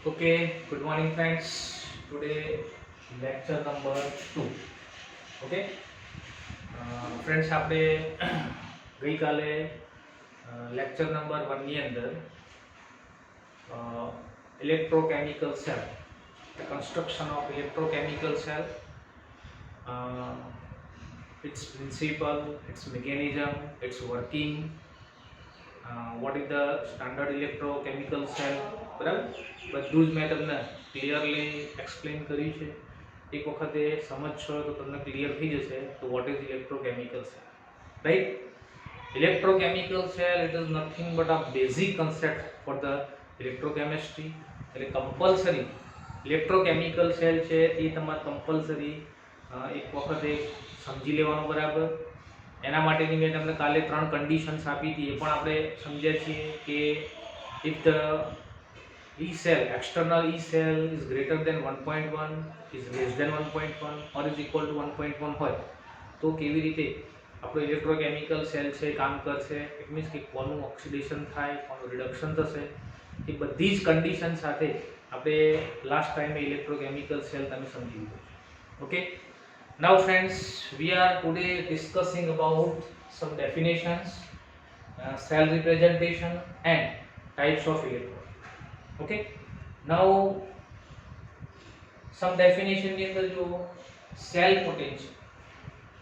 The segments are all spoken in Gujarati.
Okay, good morning friends. Today lecture number 2. Okay, friends આપણે ગઈકાલે લેક્ચર નંબર 1 ની અંદર electrochemical cell, the construction of electrochemical cell, uh, its principle, its mechanism, its working, what is the standard electrochemical cell, બરાબર બધું જ મેં તમને ક્લિયરલી એક્સપ્લેન કર્યું છે. એક વખતે સમજશો તો તમને ક્લિયર થઈ જશે તો what is electrochemical cell, right. Electrochemical cell it is nothing but a basic concept for the electrochemistry. એટલે કમ્પલસરી ઇલેક્ટ્રોકેમિકલ સેલ છે એ તમારે કમ્પલસરી એક વખતે સમજી લેવાનું બરાબર. એના માટેની મેં તમને કાલે 3 કન્ડિશન્સ આપી હતી, એ પણ આપણે સમજ્યા છીએ કે if the E cell, external E cell is greater than 1.1, is less than 1.1 or is equal to 1.1 હોય તો કેવી રીતે આપણો ઇલેક્ટ્રોકેમિકલ સેલ છે કામ કરશે. ઇટ મીન્સ કે કોનું ઓક્સિડેશન થાય, કોનું રિડક્શન થશે, એ બધી જ કન્ડિશન સાથે આપણે લાસ્ટ ટાઈમે ઇલેક્ટ્રોકેમિકલ સેલ તમે સમજી લીધો. Okay, now friends we are today discussing about some definitions, cell representation and types of electrode. Okay, now some definition ની અંદર જો સેલ પોટેન્શિયલ,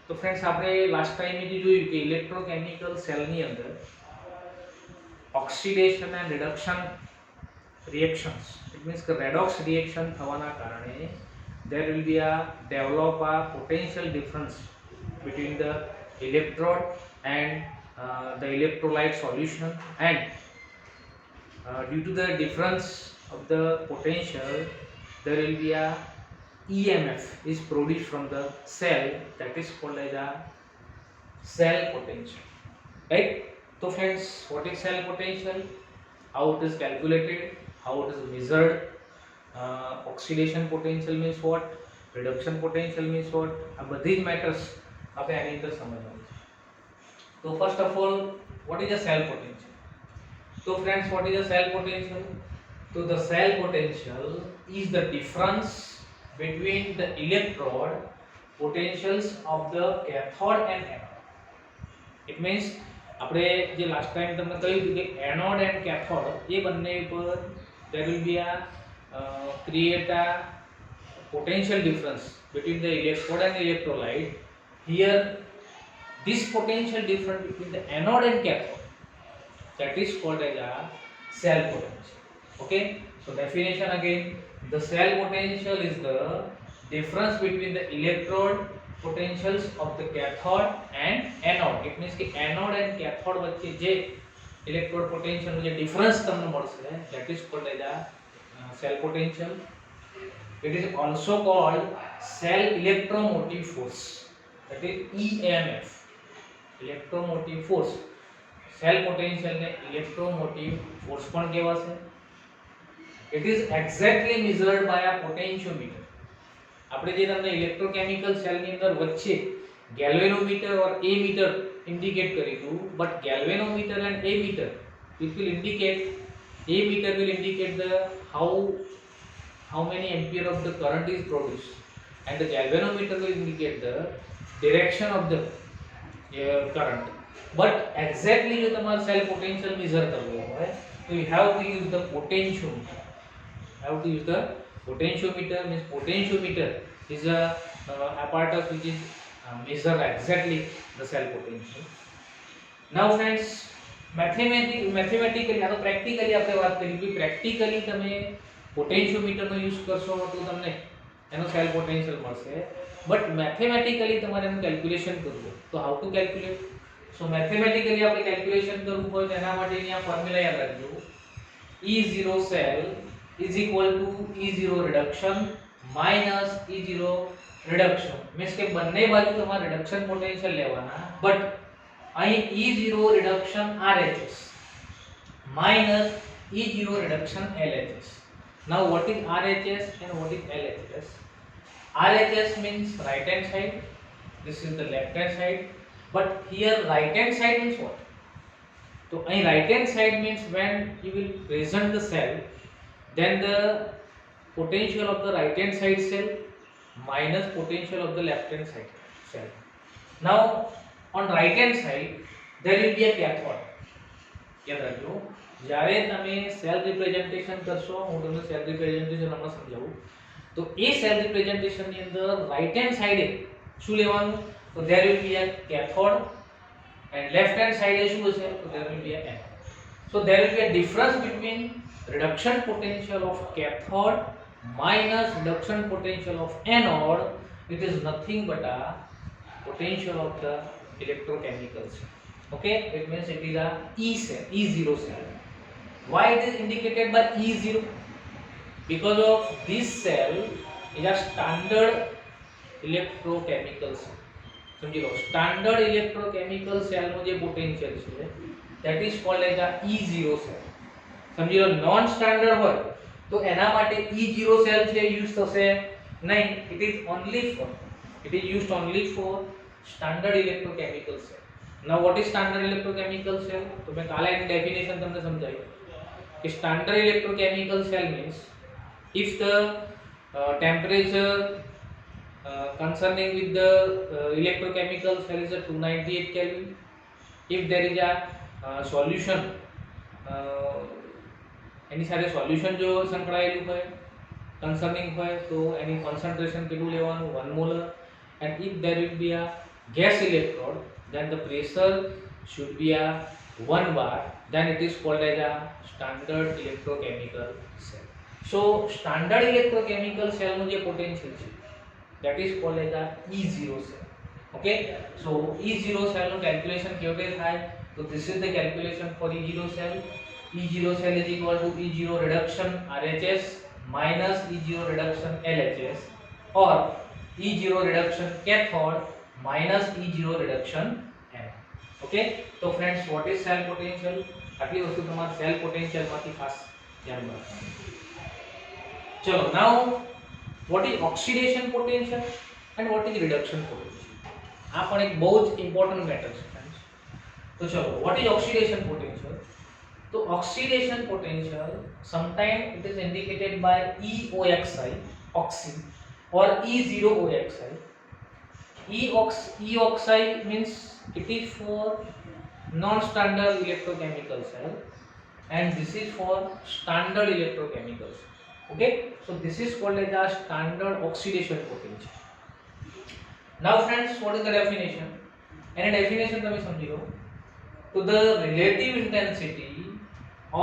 તો ફ્રેન્ડ્સ આપણે લાસ્ટ ટાઈમ એ જોયું કે ઇલેક્ટ્રોકેમિકલ સેલ ની અંદર oxidation and reduction reactions, it means કે રેડોક્સ રિએક્શન થવાના કારણે there will be a develop a potential difference between the electrode and the electrolyte solution, and due to the difference of the potential there will be a EMF is produced from the cell, that is called as a cell potential, right. So friends, what is cell potential, how it is calculated, how it is measured, oxidation potential means what, reduction potential means what, આ બધી જ મેટર્સ આપણે આની અંદર સમજવાનું છે. તો first of all what is the cell potential? So friends, what is the cell potential? So the cell potential is the difference between the electrode potentials of the cathode and anode. It means આપણે જે લાસ્ટ ટાઈમ તમને કહ્યું હતું કે એનોડ એન્ડ કેથોડ એ બંને ઉપર there will be a create a potential difference between the electrode and electrolyte. Here this potential difference between the anode and cathode, that is called as a cell potential. Okay, so definition again, the cell potential is the difference between the electrode potentials of the cathode and anode. It means कि anode and cathode વચ્ચે જે electrode potential નો જે difference તમને મળશે, that is called as a cell potential. It is also called cell electromotive force, that is EMF, electromotive force. Cell potential ને ઇલેક્ટ્રોમોટિવ ફોર્સ પણ કહેવાશે. It is exactly measured by a potentiometer. આપણે જે તમને ઇલેક્ટ્રોકેમિકલ સેલની અંદર વચ્ચે galvanometer or ammeter indicate કર્યું, but galvanometer and ammeter it will indicate, a meter will indicate the how many ampere of the current is produced, and the galvanometer will indicate the direction of the current. But exactly જો તમારે સેલ પોટેન્શિયલ મેઝર કરવો હોય તો you have to use the potentiometer. You have to use the potentiometer. Means potentiometer is a apparatus which is measure exactly the cell potential. Now friends, mathematically આ તો પ્રેક્ટિકલી આપણે વાત કરી કે પ્રેક્ટિકલી તમે પોટેન્શિયોમીટરનો યુઝ કરશો તો તમને એનો સેલ પોટેન્શિયલ મળશે, બટ મેથેમેટિકલી તમારે એનું કેલ્ક્યુલેશન કરવું. તો how to calculate? So mathematically આપણે કેલ્ક્યુલેશન કરવું હોય તો એના માટેની આ ફોર્મ્યુલા યાદ રાખજો. E0 cell is equal to E0 reduction minus E0 reduction. Means કે બંને બાજુ તમારે રિડક્શન પોટેન્શિયલ લેવાના, બટ અહીં E0 reduction RHS minus E0 reduction LHS. Now what is RHS and what is LHS? RHS means right hand side, this is the left hand side, but here right hand side means what? So અહીં right hand side means when you will present the cell then the potential of the right hand side cell minus potential of the left hand side cell. Now on right hand side there will be a cathode. યાદ રાખજો, જ્યારે તમે સેલ રિપ્રેઝન્ટેશન કરશો, હું તમને સેલ રિપ્રેઝન્ટેશન હમણાં સમજાવું, તો એ સેલ રિપ્રેઝન્ટેશન ની અંદર રાઈટ હેન્ડ સાઈડે શું લેવાનું, તો there will be a cathode and left hand side શું હશે, તો there will be a anode. So there will be a difference between reduction potential of cathode minus reduction potential of anode. It is nothing but a potential of the electrochemical cell. Okay, it means it is a E cell, E0 cell. Why it is indicated by E0? Because of this cell is a standard electrochemical cell. સમજી લો, standard electrochemical cell નો જે potential છે that is called as a E0 cell. સમજી લો, non standard હોય તો એના માટે E0 cell છે યુઝ થશે નહીં. It is used only for standard electrochemical cell. Now what is standard electrochemical cell? તો મેં કાલે એની ડેફિનેશન તમને સમજાવી કે standard electrochemical cell means if the temperature concerning with the electrochemical cell is a 298 Kelvin, if there is a solution એની સાથે સોલ્યુશન જો સંકળાયેલું હોય concerning હોય તો એની concentration કેટલું લેવાનું, 1 molar, and if there will be a gas electrode then the pressure should be a 1 bar, then it is called as a standard electrochemical cell. So standard electrochemical cell નું જે potential છે that is called as a E0 cell. Okay, so E0 cell નું calculation કેવી રીતે થાય, તો this is the calculation for E0 cell. E0 cell is equal to E0 reduction RHS minus E0 reduction LHS, or E0 reduction cathode minus E0 reduction anode. Okay, so friends, what is cell potential? આટલી વસ્તુ તમારે cell potential માંથી ખાસ ધ્યાન રાખવાનું. ચલો, now what is oxidation potential and what is reduction potential? આ પણ એક બહુ જ ઇમ્પોર્ટન્ટ મેટર છે friends. તો ચલો, what is oxidation potential? તો oxidation potential sometimes it is indicated by EOXI, oxy, or E0OXI. EOXI means it is for non-standard electrochemical cell and this is for standard electrochemical cell. Okay, so this is called as the standard oxidation potential. Now friends, what is the definition? And a definition તમે સમજી લો, to the relative intensity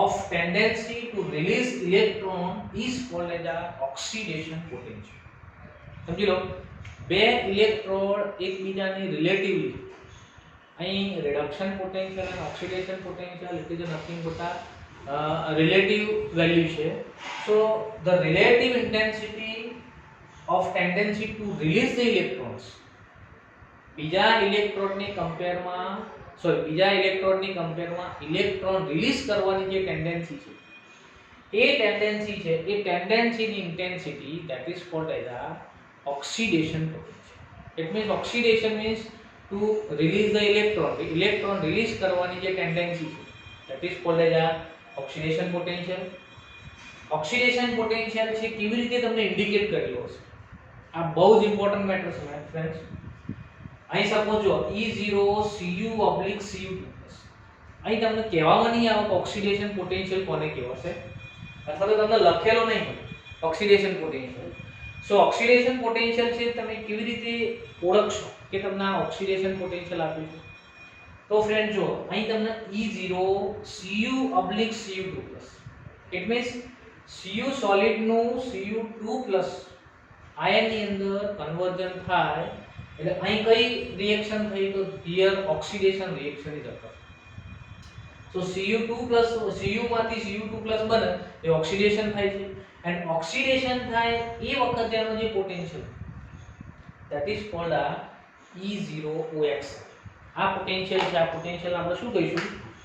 of tendency to release electron is called as the oxidation potential. સમજી લો, બે ઇલેક્ટ્રોડ એકબીજાની રિલેટિવલી, અહીં રિડક્શન પોટેન્શિયલ અને oxidation potential it is nothing but આ રિલેટિવ વેલ્યુ છે. So the relative intensity of tendency to release the electrons, બીજા ઇલેક્ટ્રોડની કમ્પેરમાં ઇલેક્ટ્રોન રિલીઝ કરવાની જે ટેન્ડન્સી છે એ ટેન્ડન્સીની intensity that is called as a oxidation potential. It means oxidation means to release the electron. The electron release કરવાની જે ટેન્ડન્સી છે that is called as a oxidation potential. oxidation potential છે કેવી રીતે તમને ઇન્ડિકેટ કર્યો હશે, આ બહુ જ ઇમ્પોર્ટન્ટ મેટર છે માય ફ્રેન્ડ્સ. અહીં સપોઝ જો E0Cu/Cu2+, અહીં તમને કહેવામાં નહીં આવે કે ઓક્સિડેશન પોટેન્શિયલ કોને કહેવાશે, અથવા તો તમને લખેલો નહીં હોય ઓક્સિડેશન પોટેન્શિયલ. સો ઓક્સિડેશન પોટેન્શિયલ છે તમે કેવી રીતે ઓળખશો કે તમને આ ઓક્સિડેશન પોટેન્શિયલ આપ્યું છે, તો ફ્રેન્ડ જો અહીં તમને E0Cu/Cu2+, it means Cu solid નું Cu2+ આયનની અંદર કન્વર્ઝન થાય એટલે અહીં કઈ રિએક્શન થઈ, તો here oxidation reaction is અકર. So Cu માંથી Cu2+ બને એ ઓક્સિડેશન થાય છે, એન્ડ ઓક્સિડેશન થાય એ વખતે એનો જે potential that is called a E0OXI. આ પોટેન્શિયલ છે, આ પોટેન્શિયલ આપણે શું કહીશું,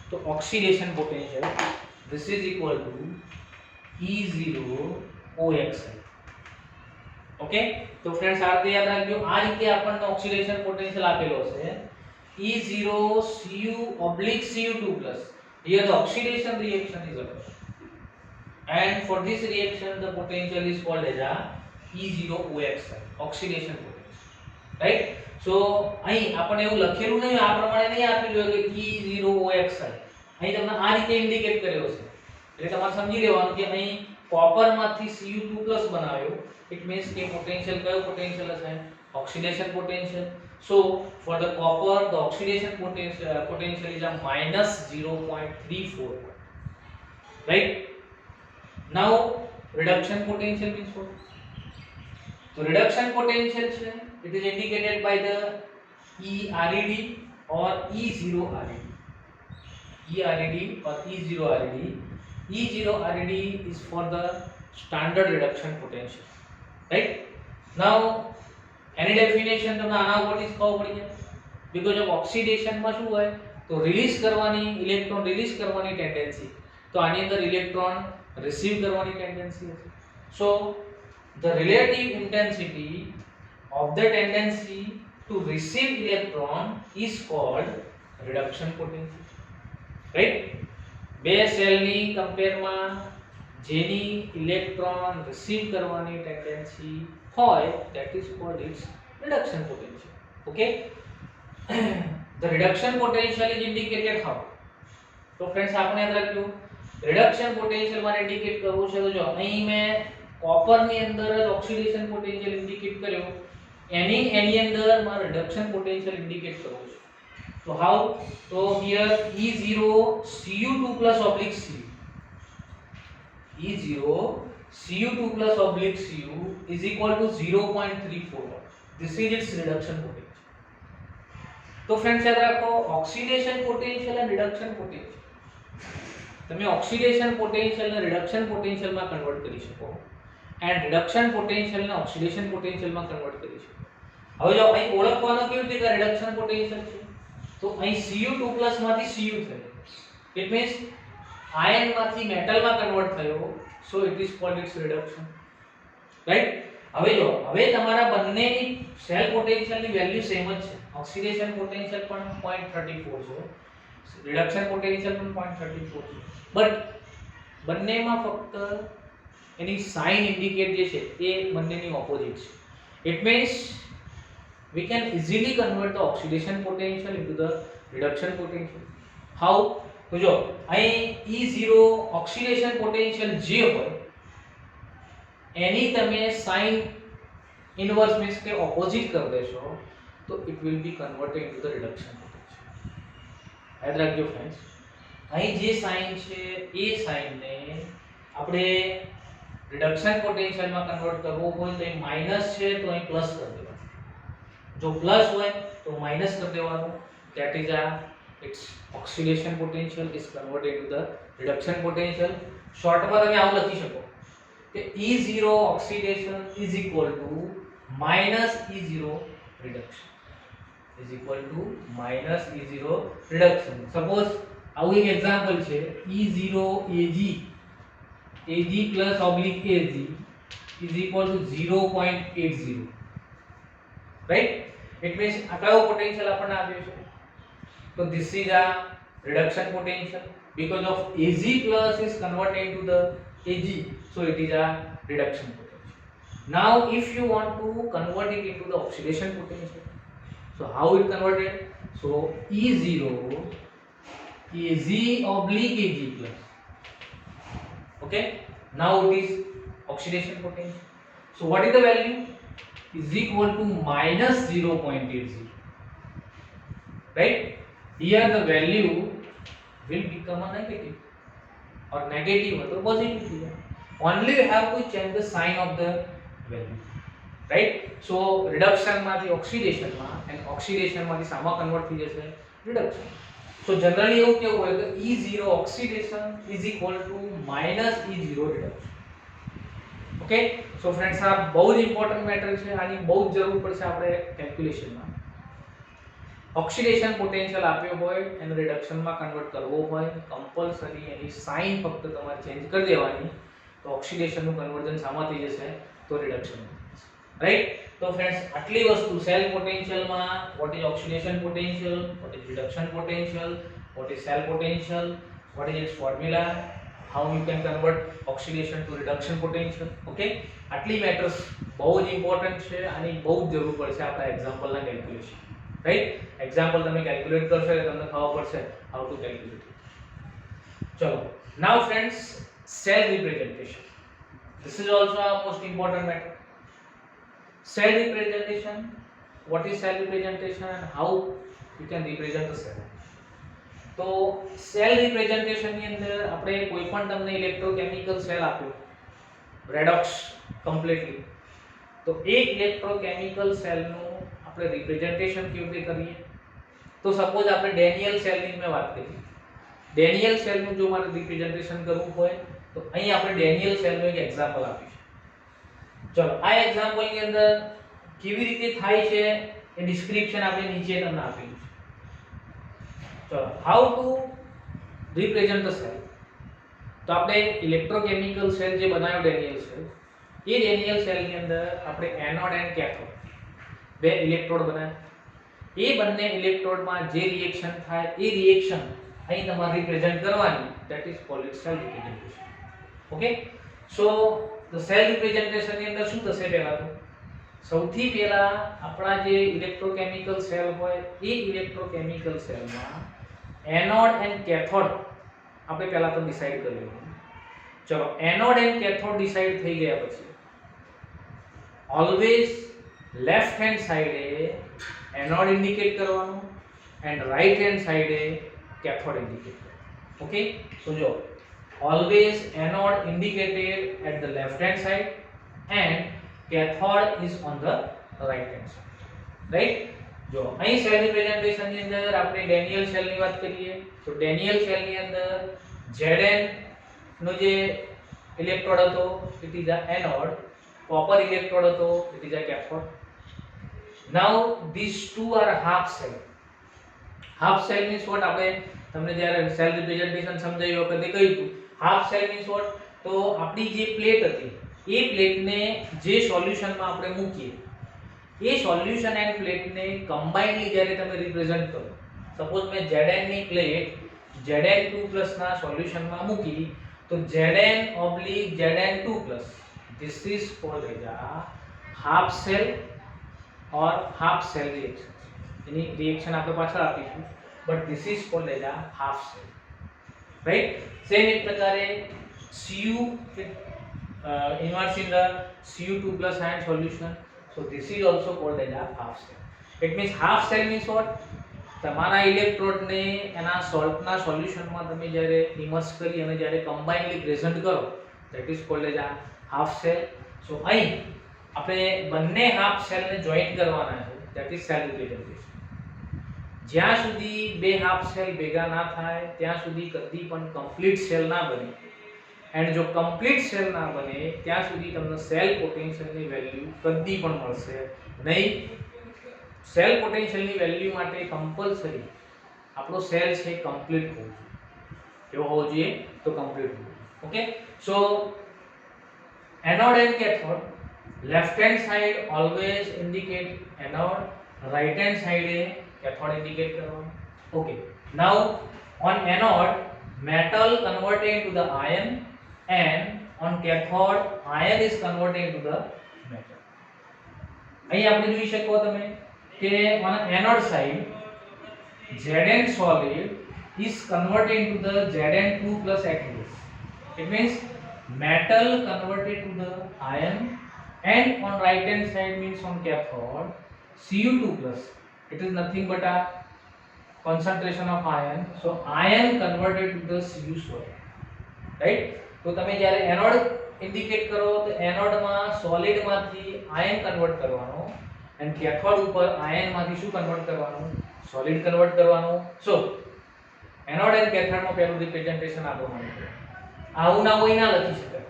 તો oxidation potential. this is equal to E0OXI. Okay, તો ફ્રેન્ડ્સ આ રીતે યાદ રાખજો, આ રીતે આપણને ઓક્સિડેશન પોટેન્શિયલ આપેલો છે E0Cu/Cu2+. here the oxidation reaction is occurring. and for this reaction the potential is called as a E0OXi, oxidation potential, right? so અહીં આપણે એવું લખેલું નહીં, આ પ્રમાણે નહીં આપેલું હોય કે E0OXi, અહીં તમને આ રીતે ઇન્ડિકેટ કર્યો છે, એટલે તમારે સમજી લેવાનું કે અહીં કોપર માંથી Cu2+ બનાવ્યો, ઇટ મીન્સ કે પોટેન્શિયલ કયો પોટેન્શિયલ હશે, oxidation potential. So for the copper the oxidation potential is a -0.34, right? Now reduction potential means what? So reduction potential છે, it is indicated by the ERED or E0RED. ERED or E0RED. E0RED is for the standard reduction potential, right? Now any definition તમને આના ઉપરથી જ ખબર પડી જાય, because of oxidation માં શું હોય તો રિલીઝ કરવાની, ઇલેક્ટ્રોન રિલીઝ કરવાની ટેન્ડન્સી, તો આની અંદર ઇલેક્ટ્રોન રિસીવ કરવાની ટેન્ડન્સી હશે. so the relative intensity of the tendency to receive electron is called reduction potential, right? બે સેલની કમ્પેરમાં જેની ઇલેક્ટ્રોન રિસીવ કરવાની ટેન્ડન્સી હોય, that is called its reduction potential. Okay. The reduction potential is indicated how? તો friends આપણે યાદ રાખજો, reduction potential મારે ઇન્ડિકેટ કરવું છે, તો જો અહીં મેં કોપરની અંદર જ ઓક્સિડેશન પોટેન્શિયલ ઇન્ડિકેટ કર્યો, એની અંદર મારે રિડક્શન પોટેન્શિયલ ઇન્ડિકેટ કરવું છે. તો હાઉ? તો here E0Cu2+/Cu, E0Cu2+/Cu is equal to 0.34. This is its reduction potential. तो फ्रेंड्स याद रखो, oxidation potential and reduction potential તમે ઓક્સિડેશન પોટેન્શિયલ ને રિડક્શન પોટેન્શિયલ માં કન્વર્ટ કરી શકો, એન્ડ રિડક્શન પોટેન્શિયલ ને ઓક્સિડેશન પોટેન્શિયલ માં કન્વર્ટ કરી શકો. હવે જો અહીં ઓળખવાનું કેવી રીતે કે રિડક્શન પોટેન્શિયલ છે, તો અહીં Cu2+ માંથી Cu થયો, ઇટ મીન્સ આયન માંથી મેટલ માં કન્વર્ટ થયો, so it is called it's reduction, right? હવે જો હવે તમારા બંનેની સેલ પોટેન્શિયલની વેલ્યુ સેમ જ છે, ઓક્સિડેશન પોટેન્શિયલ પણ 0.34 છે, રિડક્શન પોટેન્શિયલ પણ 0.34 છે, બટ બંનેમાં ફક્ત એની સાઇન ઇન્ડિકેટ જે છે એ બંનેની ઓપોઝિટ છે. It means we can easily convert the oxidation potential into the reduction potential. How? તો જો અહીં E0 oxidation potential જે હોય એની તમે સાઇન ઇનવર્સ મીન્સ કે ઓપોઝિટ કરી દેશો, તો it will be converted into the reduction potential. યાદ રાખજો ફ્રેન્ડ્સ, અહીં જે સાઇન છે એ સાઇનને આપણે રિડક્શન પોટેન્શિયલમાં કન્વર્ટ કરવો હોય તો અહીં માઈનસ છે તો અહીં પ્લસ કરી દેવાનું, जो प्लस હોય તો માઈનસ કરી દેવાનું, that is its oxidation potential is converted into the reduction potential. શોર્ટમાં તમે આવું લખી શકો કે E0 oxidation is equal to minus E0 reduction, is equal to minus E0 reduction. Suppose આવું એક એક્ઝામ્પલ છે, E0 Ag plus oblique Ag is equal to 0.80, right? It means આ કયો પોટેન્શિયલ આપણને આપ્યો છે, તો this is a reduction potential because of Ag plus is converted into the Ag, so it is a reduction potential. Now if you want to convert it into the oxidation potential, so how it converted? So E0 Ag/Ag plus, okay, now it is oxidation potential. So what is the value? Is equal to minus 0.80, right? Here the value will become a negative, or negative or positive here. Only we have to change the sign of the value, right? So reduction માંથી oxidation માં and oxidation માંથી શામાં કન્વર્ટ થઈ જશે, reduction. So generally એવું કેવું હોય કે E0 oxidation is equal to minus E0 reduction. Okay, so friends આ બહુ જ ઇમ્પોર્ટન્ટ મેટર છે, આની બહુ જ જરૂર પડશે આપણે કેલ્ક્યુલેશનમાં. ઓક્સિડેશન પોટેન્શિયલ આપ્યો હોય એને રિડક્શનમાં કન્વર્ટ કરવો હોય, કમ્પલસરી એની સાઇન ફક્ત તમારે ચેન્જ કરી દેવાની, તો ઓક્સિડેશનનું કન્વર્ઝન શામાં થઈ જશે, તો રિડક્શન, રાઈટ? તો ફ્રેન્ડ્સ આટલી વસ્તુ સેલ પોટેન્શિયલમાં what is oxidation potential, what is reduction potential, what is cell potential, what is its formula, how you can convert oxidation to reduction potential. Okay, આટલી મેટર્સ બહુ જ ઇમ્પોર્ટન્ટ છે અને બહુ જ જરૂર પડશે આપણા એક્ઝામ્પલના કેલ્ક્યુલેશન. રાઈટ, એક્ઝામ્પલ તમે કેલ્ક્યુલેટ કરશો એટલે તમને ખબર પડશે હાઉ ટુ કેલ્ક્યુલેટ. ચલો, now friends, cell representation. This is also a most important matter. Cell representation. What is cell representation and how you can represent the cell? તો સેલ રિપ્રેઝન્ટેશન ની અંદર આપણે કોઈ પણ તમને ઇલેક્ટ્રોકેમિકલ સેલ આપ્યો, રેડોક્સ કમ્પ્લીટલી, તો એક ઇલેક્ટ્રોકેમિકલ સેલનું આપણે રિપ્રેઝન્ટેશન કેવી રીતે કરીએ? તો સપોઝ આપણે ડેનિયલ સેલની મેં વાત કરી. ડેનિયલ સેલનું જો મારે રિપ્રેઝન્ટેશન કરવું હોય તો અહીં આપણે ડેનિયલ સેલનું એક એક્ઝામ્પલ આપીશું. ચલો, આ એક્ઝામ્પલની અંદર કેવી રીતે થાય છે એ ડિસ્ક્રિપ્શન આપણે નીચે તમને આપેલું છે. ચલો, how to represent the cell. તો આપણે ઇલેક્ટ્રોકેમિકલ સેલ જે બનાવ્યો ડેનિયલ સેલ, એ ડેનિયલ સેલની અંદર આપણે એનોડ એન્ડ કેથોડ બે ઇલેક્ટ્રોડ બનાવ્યા. એ બંને ઇલેક્ટ્રોડમાં જે રિએક્શન થાય એ રિએક્શન અહીં તમારે રિપ્રેઝન્ટ કરવાની, that is cold cell representation. Okay, so the cell representation ની અંદર શું થશે? પહેલા તો સૌથી પહેલા આપણા જે ઇલેક્ટ્રોકેમિકલ સેલ હોય એ ઇલેક્ટ્રોકેમિકલ સેલમાં એનોડ એન્ડ કેથોડ આપણે પહેલા તો ડિસાઈડ કરી લેવાનું. ચલો, એનોડ એન્ડ કેથોડ ડિસાઈડ થઈ ગયા પછી ઓલવેઝ લેફ્ટ હેન્ડ સાઈડે એનોડ ઇન્ડિકેટ કરવાનું એન્ડ રાઈટ હેન્ડ સાઈડે કેથોડ ઇન્ડિકેટ કરવાનું. ઓકે, તો જો always anode indicated at the left hand side and cathode is on the right hand side. Right? જો અહીં સેલ રિપ્રેઝન્ટેશન ની અંદર આપણે ડેનિયલ સેલ ની વાત કરીએ તો ડેનિયલ સેલ ની અંદર Zn નો જે ઇલેક્ટ્રોડ હતો it is a anode, copper electrode હતો it is a cathode. Now these two are half cell. Half cell means what? આપણે તમને જ્યારે સેલ રિપ્રેઝન્ટેશન સમજાવ્યું વખતે કહ્યું હતું હાફ સેલ મીન્સ વોટ? તો આપણી જે પ્લેટ હતી એ પ્લેટને જે સોલ્યુશનમાં આપણે મૂકીએ એ સોલ્યુશન એન્ડ પ્લેટને કમ્બાઇનલી જ્યારે તમે રિપ્રેઝન્ટ કરો, સપોઝ મેં Zn ની પ્લેટ Zn2+ ના સોલ્યુશનમાં મૂકી તો Zn/Zn2+, this is called as a half cell or half cell reaction. Any reaction આપણે પાછળ આપીશું, but this is called as a half cell. Right? Same एक प्रकारे Cu immersed in the Cu2+ ion solution, so this is also called as a half cell. It means half cell means what? તમારા ઇલેક્ટ્રોડ ને એના સોલ્ટના સોલ્યુશનમાં તમે જ્યારે ઇમર્સ કરી અને જ્યારે કમ્બાઇનલી પ્રેઝન્ટ કરો, that is called as a half cell. So અહીં આપણે બંને હાફ સેલને જોઈન્ટ કરવાના છે, that is cell representation. જ્યાં સુધી બે હાફ સેલ ભેગા ના થાય ત્યાં સુધી કદી પણ કમ્પ્લીટ સેલ ના બને, એન્ડ જો કમ્પ્લીટ સેલ ના બને ત્યાં સુધી તમને સેલ પોટેન્શિયલની વેલ્યુ કદી પણ મળશે નહીં. સેલ પોટેન્શિયલની વેલ્યુ માટે કમ્પલસરી આપણો સેલ છે કમ્પ્લીટ હોવો જોઈએ. કેવો હોવો જોઈએ? તો કમ્પ્લીટ હોવો જોઈએ. Okay, so anode and cathode, left hand side always indicate anode, right hand સાઈડે cathode indicate करवाना. Okay, now on anode metal converted into the ion and on cathode ion is converted into the metal. અહીં આપણે જોઈ શકો તમે કે on anode side Zn solid is converted into the Zn2+ aqueous. It means metal converted to the ion, and on right hand side means on cathode Cu2+. It is nothing but a concentration of ion, so ion converted to the Cu solid. Right? તો તમે જ્યારે એનોડ ઇન્ડિકેટ કરો તો એનોડમાં સોલિડ માંથી આયન કન્વર્ટ કરવાનો એન્ડ કેથોડ ઉપર આયન માંથી શું કન્વર્ટ કરવાનું? સોલિડ કન્વર્ટ કરવાનું. સો એનોડ એન્ડ કેથોડમાં પહેલું રિપ્રેઝન્ટેશન આ પ્રમાણે છે. આવું ના હોય ના લખી શકાય.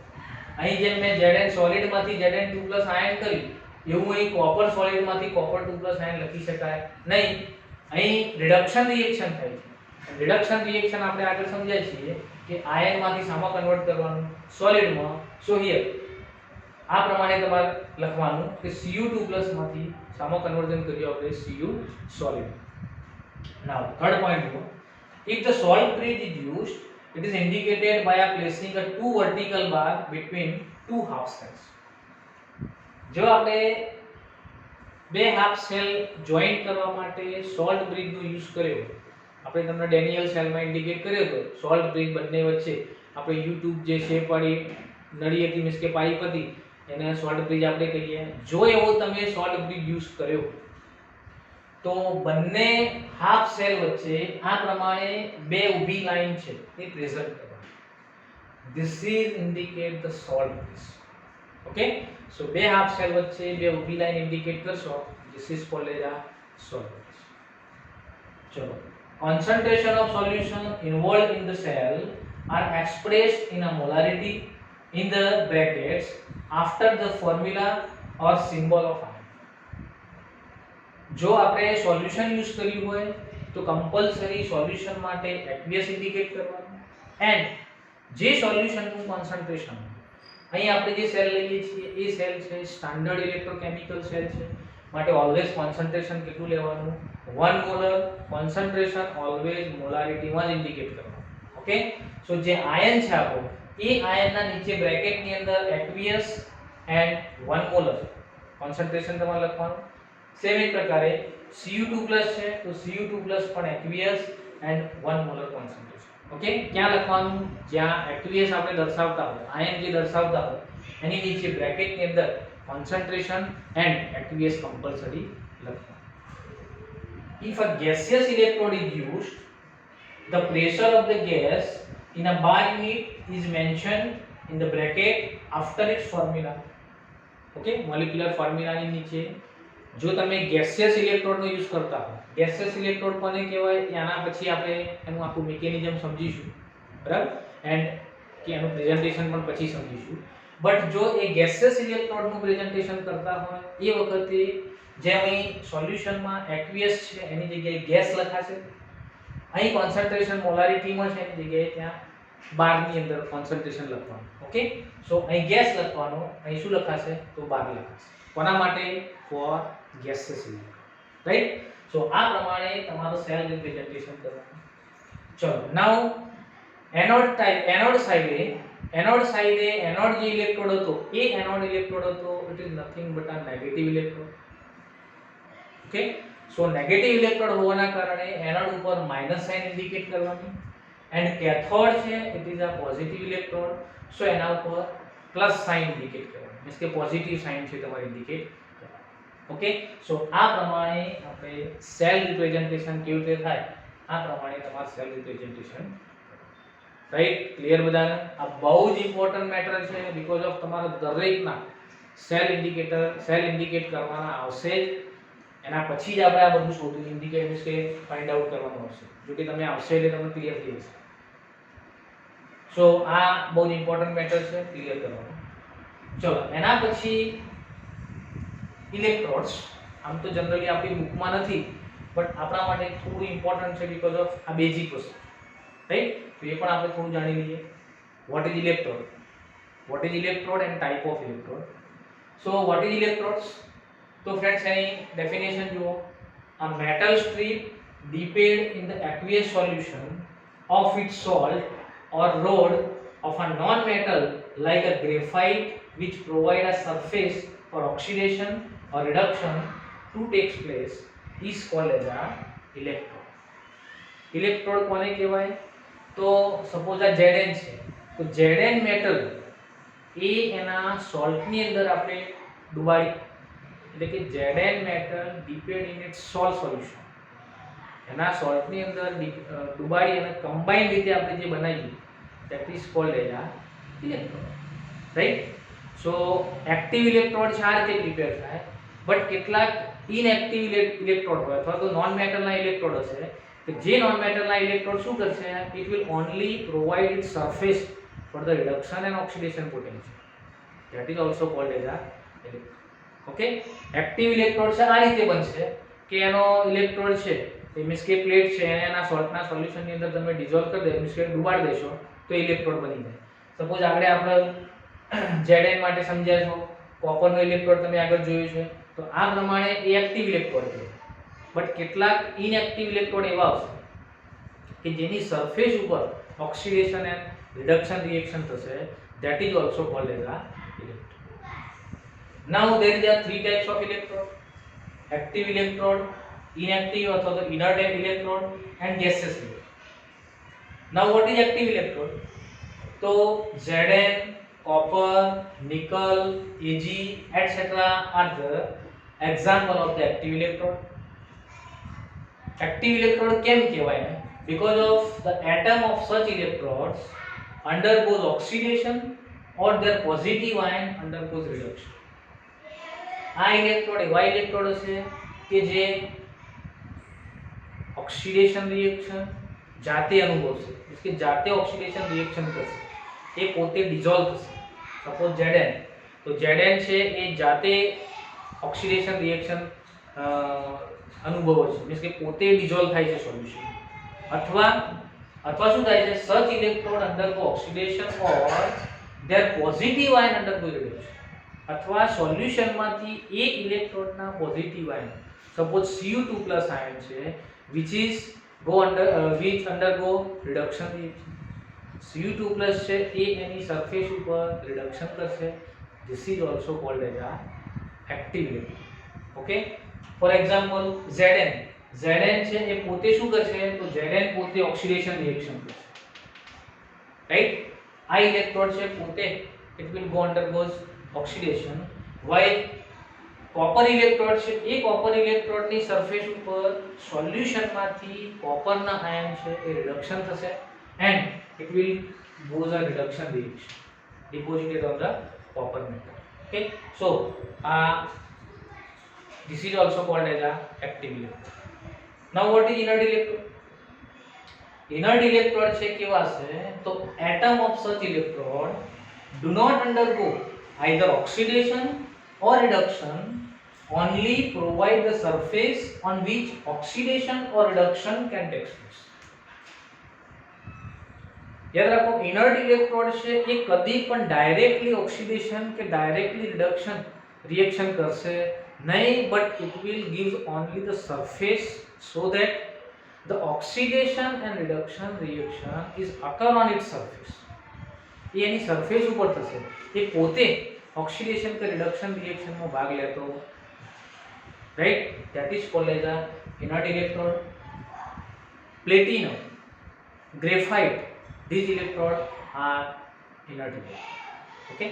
અહીં જેમ મેં Zn સોલિડ માંથી Zn2+ આયન કર્યું એવું અહીં કોપર સોલિડ માંથી copper2+ આયન લખી શકાય નહીં. અહીં રિડક્શન રિએક્શન થાય છે. રિડક્શન રિએક્શન આપણે આગળ સમજાય છે કે આયન માંથી શામાં કન્વર્ટ કરવાનું? સોલિડમાં. સો હિયર આ પ્રમાણે તમારે લખવાનું કે Cu2+ માંથી શામાં કન્વર્ઝન કર્યું આપણે? Cu solid. Now third point, if the salt bridge is used It is indicated by a placing a two vertical bar between two half cells. જો આપણે બે હાફ સેલ જોઈન્ટ કરવા માટે સોલ્ટ બ્રિજ નો યુઝ કર્યો, આપણે તમને ડેનિયલ સેલમાં ઇન્ડિકેટ કર્યો હતો સોલ્ટ બ્રિજ બંને વચ્ચે આપણે યુટ્યુબ જે શેપ વાળી નળી હતી મીન્સ કે પાઇપ હતી એને સોલ્ટ બ્રિજ આપણે કહીએ. જો એવો તમે સોલ્ટ બ્રિજ યુઝ કર્યો તો બંને હાફ સેલ વચ્ચે આ પ્રમાણે બે ઊભી લાઈન છે એ પ્રેઝન્ટ કરવાની. This is indicate the salt bridge. Okay, so બે હાફ સેલ વચ્ચે બે ઊભી લાઈન ઇન્ડિકેટ કરશો. This is called as a salt bridge. ચલો, concentration of solution involved in the cell are expressed in a molarity in the brackets after the formula or symbol of ion. જો આપણે સોલ્યુશન યુઝ કર્યું હોય તો કમ્પલસરી સોલ્યુશન માટે aqueous ઇન્ડિકેટ કરવાનું. એન્ડ જે સોલ્યુશનનું કોન્સન્ટ્રેશન અહીં આપણે જે સેલ લઈએ છીએ એ સેલ છે સ્ટાન્ડર્ડ ઇલેક્ટ્રોકેમિકલ સેલ છે, માટે ઓલવેઝ કોન્સન્ટ્રેશન કેટલું લેવાનું 1 મોલર. કોન્સન્ટ્રેશન ઓલવેઝ મોલારિટીમાં જ ઇન્ડિકેટ કરવાનું. ઓકે, સો જે આયન છે આપણો એ આયનના નીચે બ્રેકેટની અંદર aqueous એન્ડ 1 મોલર કોન્સન્ટ્રેશન તમારે લખવાનું. સેમ એક પ્રકારે Cu2+ છે તો Cu2+ પણ aqueous and 1 molar concentration. Okay, ક્યાં લખવાનું? જ્યાં aqueous આપણે દર્શાવતા હોય, આયન જે દર્શાવતા હોય એની નીચે બ્રેકેટની અંદર કોન્સન્ટ્રેશન એન્ડ aqueous કમ્પલસરી લખવાનું. If a gaseous electrode is used, the pressure of the gas in a bar unit is mentioned in the bracket after its formula. Okay, molecular formula ની નીચે જો તમે ગેસિયસ ઇલેક્ટ્રોડનો યુઝ કરતા હો, ગેસિયસ ઇલેક્ટ્રોડ કોને કહેવાય એના પછી આપણે એનું આખું મિકેનિઝમ સમજીશું, બરાબર, એન્ડ કે એનું પ્રેઝન્ટેશન પણ પછી સમજીશું. બટ જો એ ગેસિયસ ઇલેક્ટ્રોડનું પ્રેઝન્ટેશન કરતા હોય એ વખતે જેમ અહીં સોલ્યુશનમાં aqueous છે એની જગ્યાએ ગેસ લખાશે, અહીં કોન્સન્ટ્રેશન મોલારિટીમાં છે એની જગ્યાએ ત્યાં બારની અંદર કોન્સન્ટ્રેશન લખવાનું. ઓકે, સો અહીં ગેસ લખવાનો, અહીં શું લખાશે તો બાર લખાશે. કોના માટે? For gaseous electrode, right. So આ પ્રમાણે તમારું સેલ રિપ્રેઝન્ટેશન કરવાનું. ચલો, નાઉ એનોડ સાઇડે એનોડ જે ઇલેક્ટ્રોડ હતો એ એનોડ ઇલેક્ટ્રોડ હતો it is nothing but a negative electrode. Okay, so negative electrode હોવાના કારણે એનોડ ઉપર માઇનસ સાઇન ઇન્ડિકેટ કરવાની એન્ડ કેથોડ છે it is a positive electrode, so એના ઉપર પ્લસ સાઇન ઇન્ડિકેટ કરવાની, મીન્સ કે પોઝિટિવ સાઇન છે તમારે ઇન્ડિકેટ કરવાની. ઓકે, સો આ પ્રમાણે આપણે સેલ રિપ્રેઝન્ટેશન કેવી રીતે થાય આ પ્રમાણે તમારું સેલ રિપ્રેઝન્ટેશન. રાઈટ, ક્લિયર બધાને? આ બહુ જ ઇમ્પોર્ટન્ટ મેટર છે બીકોઝ ઓફ તમારા દરેકના સેલ ઇન્ડિકેટ કરવાના આવશે જ, એના પછી જ આપણે આ બધું શોધવું ઇન્ડિકેટ મીન્સ કે ફાઇન્ડ આઉટ કરવાનું આવશે. જો કે તમે આવશે એટલે તમને ક્લિયર થઈ જશે. સો આ બહુ જ ઇમ્પોર્ટન્ટ મેટર છે, ક્લિયર કરવાનું. ચલો, એના પછી ઇલેક્ટ્રોડ્સ. આમ તો જનરલી આપણી બુકમાં નથી બટ આપણા માટે થોડું ઇમ્પોર્ટન્ટ છે બીકોઝ ઓફ આ બેઝિક વસ્તુ, રાઈટ. તો એ પણ આપણે થોડું જાણી લઈએ. What is electrode and type of electrode. So what is electrodes? તો ફ્રેન્ડ્સ એની ડેફિનેશન જુઓ. A metal strip dipped in the aqueous solution of its salt or rod of a non-metal like a graphite which provide a surface for oxidation or reduction to takes place is called as a electrode. Electrode કોને કહેવાય? તો સપોઝ આ Zn છે તો Zn મેટલ એ એના સોલ્ટની અંદર આપણે ડુબાડી, એટલે કે Zn metal dipped in its salt solution, એના સોલ્ટની અંદર ડુબાડી અને કમ્બાઇન્ડ રીતે આપણે જે બનાવીએ that is called as a electrode, right. So active electrode છે આ રીતે પ્રિપેર થાય, બટ કેટલાક ઇનએક્ટિવ ઇલેક્ટ્રોડ હોય અથવા તો નોન મેટલના ઇલેક્ટ્રોડ હશે કે જે નોન મેટલના ઇલેક્ટ્રોડ શું કરશે? It will only provide it surface for the reduction and oxidation potential, that is also called as a electrode. Okay, active electrode છે આ રીતે બનશે કે એનો ઇલેક્ટ્રોડ છે એ મીન્સ કે પ્લેટ છે એને એના સોલ્ટના સોલ્યુશનની અંદર તમે ડિઝોલ્વ કરી દે મીન્સ કે ડુબાડી દેશો તો ઇલેક્ટ્રોડ બની જાય. સપોઝ આગળ આપણે Zn માટે સમજ્યા છો, કોપરનો ઇલેક્ટ્રોડ તમે આગળ જોયું છે, તો આ પ્રમાણે એ એક્ટિવ ઇલેક્ટ્રોડ છે. બટ કેટલાક ઇનએક્ટિવ ઇલેક્ટ્રોડ એવા આવશે કે જેની સરફેસ ઉપર ઓક્સિડેશન એન્ડ રિડક્શન રિએક્શન થશે, that is also called as a electrode. Now there are three types of electrode: active electrode, inactive અથવા તો inert electrode and gaseous electrode. Now what is active electrode? तो Zn, copper, nickel, Ag etc. are the example of the active electrode. Active electrode કેમ કહેવાય ને? Because of the atom of such electrodes undergoes oxidation or their positive ion undergoes reduction. આ ઇલેક્ટ્રોડ એવા ઇલેક્ટ્રોડ હશે કે જે ઓક્સિડેશન રિએક્શન જાતે અનુભવશે, એટલે કે જાતે ઓક્સિડેશન રિએક્શન કરશે, એ પોતે ડિઝોલ્વ થશે. સપોઝ Zn, તો Zn છે એ જાતે ઓક્સિડેશન રિએક્શન અનુભવે છે, મીન્સ કે પોતે ડિઝોલ્વ થાય છે સોલ્યુશન. અથવા શું થાય છે? Such electrode undergo oxidation or there positive ion undergo reduction. અથવા સોલ્યુશનમાંથી એક ઇલેક્ટ્રોડના positive ion, suppose Cu2+ ion છે, which undergo reduction reaction. Cu2+ છે એ એની સરફેસ ઉપર રિડક્શન કરશે. This is also called as a active electrode. Okay, for example Zn છે એ પોતે શું કરશે? તો Zn પોતે ઓક્સિડેશન રિએક્શન કરશે, રાઈટ? આ ઇલેક્ટ્રોડ છે પોતે it will go undergoes oxidation, while copper electrode છે એ કોપર ઇલેક્ટ્રોડની સરફેસ ઉપર સોલ્યુશનમાંથી કોપરના આયન છે એ રિડક્શન થશે and it will goes a reduction reaction deposited on the copper metal. Okay, so this is also called as a active electrode. Now what is inert electrode? Inert electrode છે કેવા છે? તો atom of such electrode do not undergo either oxidation or reduction, only provide the surface on which oxidation or reduction can take place. યાદ રાખો, ઇનર્ટ ઇલેક્ટ્રોડ છે એ કદી પણ ડાયરેક્ટલી ઓક્સિડેશન કે ડાયરેક્ટલી રિડક્શન રિએક્શન કરશે નહીં, but it will gives only the surface so that the oxidation and reduction reaction is occur on its surface. એ એની સરફેસ ઉપર થશે, એ પોતે ઓક્સિડેશન કે રિડક્શન રિએક્શનમાં ભાગ લેતો, right? That is called as a inert electrode. Platinum, graphite, these electrodes are inert electrode. Okay,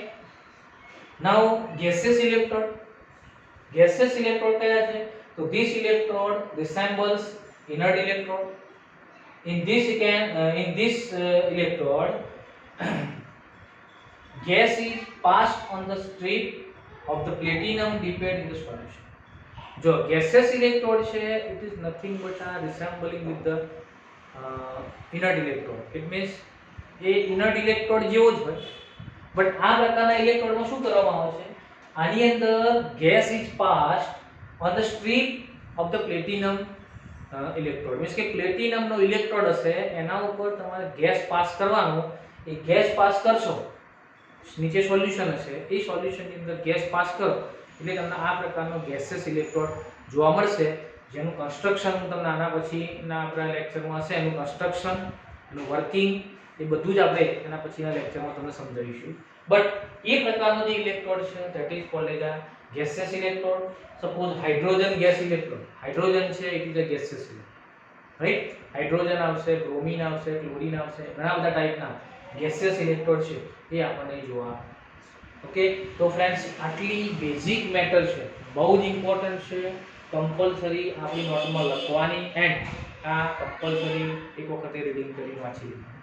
now gaseous electrode. Gaseous electrode kya છે? તો this electrode resembles inert electrode. In this electrode gas is passed on the strip of the platinum dipped in the solution. जो gaseous electrode છે it is nothing but resembling with the inert electrode. It means A inert electrode જેવો જ હોય, બટ આ પ્રકારના ઇલેક્ટ્રોડમાં શું કરવામાં આવે છે? આની અંદર gas is passed on the strip of the platinum electrode. Means કે પ્લેટિનમનો ઇલેક્ટ્રોડ હશે એના ઉપર તમારે ગેસ પાસ કરવાનો. એ ગેસ પાસ કરશો, નીચે સોલ્યુશન હશે, એ સોલ્યુશનની અંદર ગેસ પાસ કરો એટલે તમને આ પ્રકારનો ગેસિયસ ઇલેક્ટ્રોડ જોવા મળશે, જેનું કન્સ્ટ્રક્શન હું તમને આના પછીના આપણા લેક્ચરમાં હશે, એનું કન્સ્ટ્રક્શન, એનું વર્કિંગ, એ બધું જ આપણે એના પછીના લેક્ચરમાં તમને સમજાવીશું. બટ એ પ્રકારનો જે ઇલેક્ટ્રોડ છે that is called as a gaseous electrode. Suppose hydrogen gas electrode, hydrogen છે it is a gaseous electrode, right? Hydrogen આવશે, બ્રોમિન આવશે, ક્લોરીન આવશે, ઘણા બધા ટાઈપના ગેસિયસ ઇલેક્ટ્રોડ છે એ આપણને જોવા. ઓકે, તો ફ્રેન્ડ્સ આટલી બેઝિક મેટર છે, બહુ જ ઇમ્પોર્ટન્ટ છે, કમ્પલસરી આપણી નોટમાં લખવાની એન્ડ આ કમ્પલસરી એક વખતે રીડિંગ કરી વાંચી લેવાની.